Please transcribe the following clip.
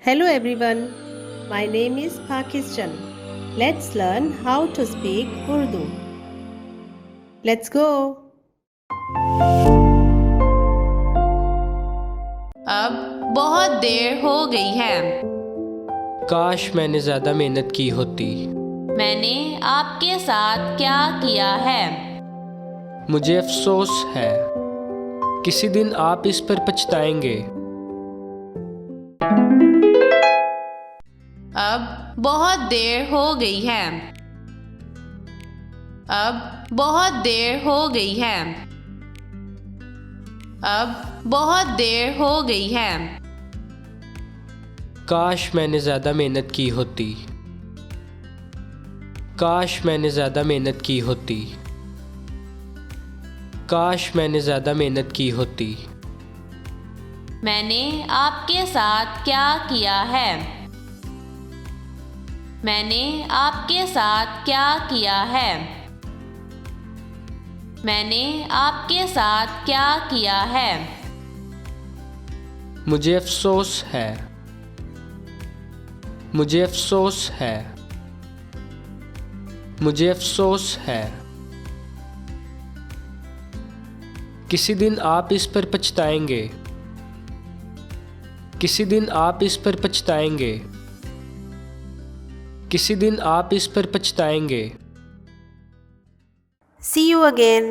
Hello everyone, my name is Pakistan. Let's learn how to speak Urdu. Let's go. अब बहुत देर हो गई है। काश मैंने ज़्यादा मेहनत की होती। मैंने आपके साथ क्या किया है? मुझे अफसोस है। किसी दिन आप इस पर पछताएंगे। अब बहुत देर हो गई है। अब बहुत देर हो गई है। अब बहुत देर हो गई है। काश मैंने ज़्यादा मेहनत की होती। काश मैंने ज़्यादा मेहनत की होती। काश मैंने ज़्यादा मेहनत की होती। मैंने आपके साथ क्या किया है? मैंने आपके साथ क्या किया है? मैंने आपके साथ क्या किया है? मुझे अफसोस है। मुझे अफसोस है। मुझे अफसोस है। किसी दिन आप इस पर पछताएंगे। किसी दिन आप इस पर पछताएंगे। किसी दिन आप इस पर पछताएंगे। See you again.